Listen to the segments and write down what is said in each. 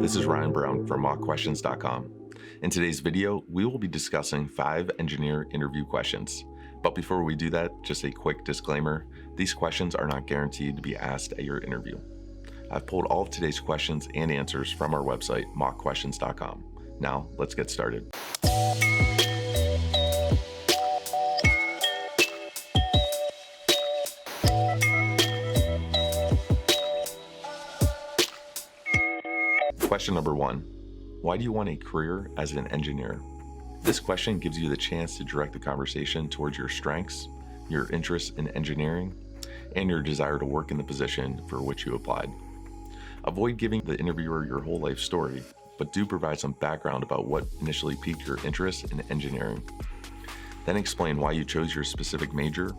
This is Ryan Brown from mockquestions.com. In today's video, we will be discussing 5 engineer interview questions. But before we do that, just a quick disclaimer, these questions are not guaranteed to be asked at your interview. I've pulled all of today's questions and answers from our website, mockquestions.com. Now, let's get started. Question number 1. Why do you want a career as an engineer? This question gives you the chance to direct the conversation towards your strengths, your interest in engineering, and your desire to work in the position for which you applied. Avoid giving the interviewer your whole life story, but do provide some background about what initially piqued your interest in engineering. Then explain why you chose your specific major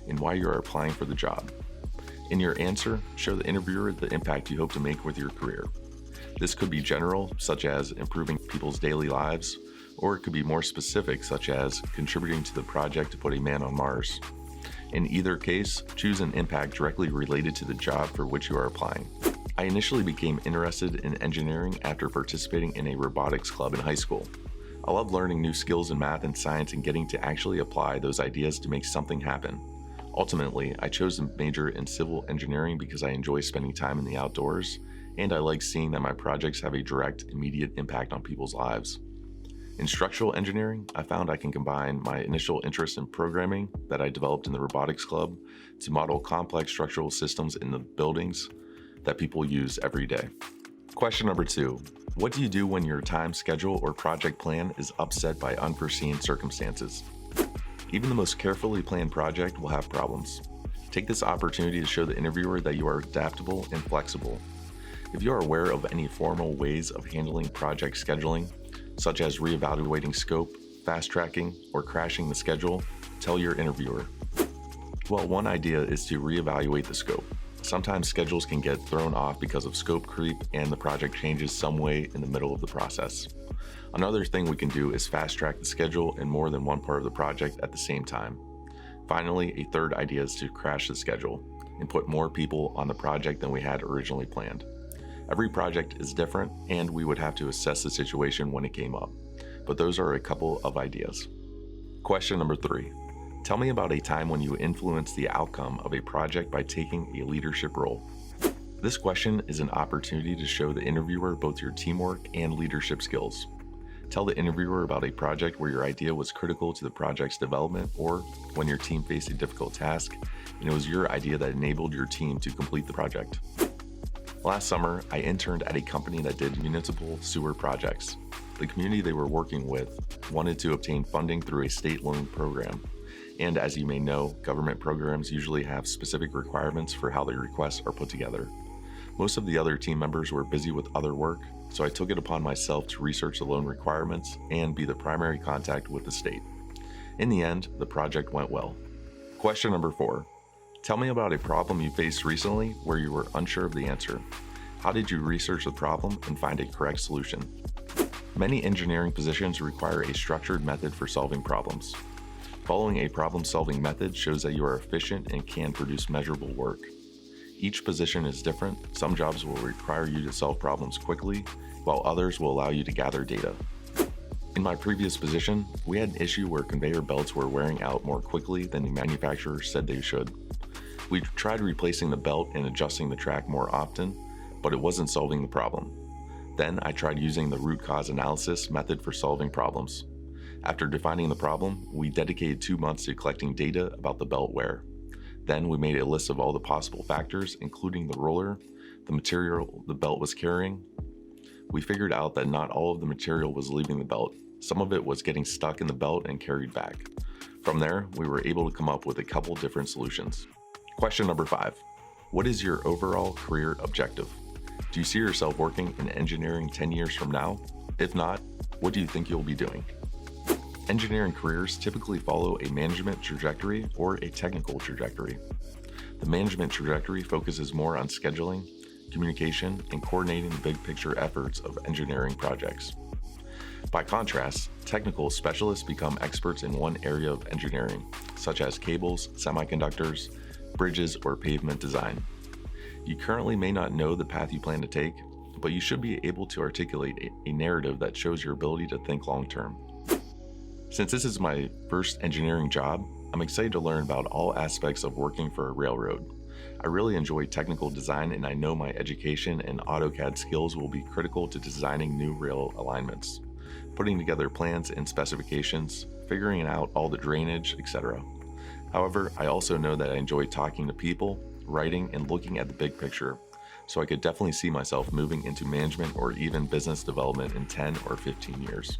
and why you are applying for the job. In your answer, show the interviewer the impact you hope to make with your career. This could be general, such as improving people's daily lives, or it could be more specific, such as contributing to the project to put a man on Mars. In either case, choose an impact directly related to the job for which you are applying. I initially became interested in engineering after participating in a robotics club in high school. I love learning new skills in math and science and getting to actually apply those ideas to make something happen. Ultimately, I chose to major in civil engineering because I enjoy spending time in the outdoors, and I like seeing that my projects have a direct, immediate impact on people's lives. In structural engineering, I found I can combine my initial interest in programming that I developed in the robotics club to model complex structural systems in the buildings that people use every day. Question number 2. What do you do when your time schedule or project plan is upset by unforeseen circumstances? Even the most carefully planned project will have problems. Take this opportunity to show the interviewer that you are adaptable and flexible. If you are aware of any formal ways of handling project scheduling, such as reevaluating scope, fast-tracking, or crashing the schedule, tell your interviewer. Well, one idea is to reevaluate the scope. Sometimes schedules can get thrown off because of scope creep and the project changes some way in the middle of the process. Another thing we can do is fast-track the schedule in more than one part of the project at the same time. Finally, a third idea is to crash the schedule and put more people on the project than we had originally planned. Every project is different, and we would have to assess the situation when it came up. But those are a couple of ideas. Question number 3. Tell me about a time when you influenced the outcome of a project by taking a leadership role. This question is an opportunity to show the interviewer both your teamwork and leadership skills. Tell the interviewer about a project where your idea was critical to the project's development, or when your team faced a difficult task and it was your idea that enabled your team to complete the project. Last summer, I interned at a company that did municipal sewer projects. The community they were working with wanted to obtain funding through a state loan program. And as you may know, government programs usually have specific requirements for how the requests are put together. Most of the other team members were busy with other work, so I took it upon myself to research the loan requirements and be the primary contact with the state. In the end, the project went well. Question number 4. Tell me about a problem you faced recently where you were unsure of the answer. How did you research the problem and find a correct solution? Many engineering positions require a structured method for solving problems. Following a problem-solving method shows that you are efficient and can produce measurable work. Each position is different. Some jobs will require you to solve problems quickly, while others will allow you to gather data. In my previous position, we had an issue where conveyor belts were wearing out more quickly than the manufacturer said they should. We tried replacing the belt and adjusting the track more often, but it wasn't solving the problem. Then I tried using the root cause analysis method for solving problems. After defining the problem, we dedicated 2 months to collecting data about the belt wear. Then we made a list of all the possible factors, including the roller, the material the belt was carrying. We figured out that not all of the material was leaving the belt. Some of it was getting stuck in the belt and carried back. From there, we were able to come up with a couple different solutions. Question number 5. What is your overall career objective? Do you see yourself working in engineering 10 years from now? If not, what do you think you'll be doing? Engineering careers typically follow a management trajectory or a technical trajectory. The management trajectory focuses more on scheduling, communication, and coordinating the big picture efforts of engineering projects. By contrast, technical specialists become experts in one area of engineering, such as cables, semiconductors, bridges, or pavement design. You currently may not know the path you plan to take, but you should be able to articulate a narrative that shows your ability to think long term. Since this is my first engineering job, I'm excited to learn about all aspects of working for a railroad. I really enjoy technical design, and I know my education and AutoCAD skills will be critical to designing new rail alignments, putting together plans and specifications, figuring out all the drainage, etc. However, I also know that I enjoy talking to people, writing, and looking at the big picture, so I could definitely see myself moving into management or even business development in 10 or 15 years.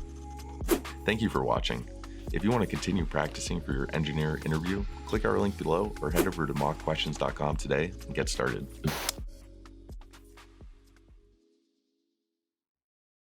Thank you for watching. If you want to continue practicing for your engineer interview, click our link below or head over to mockquestions.com today and get started.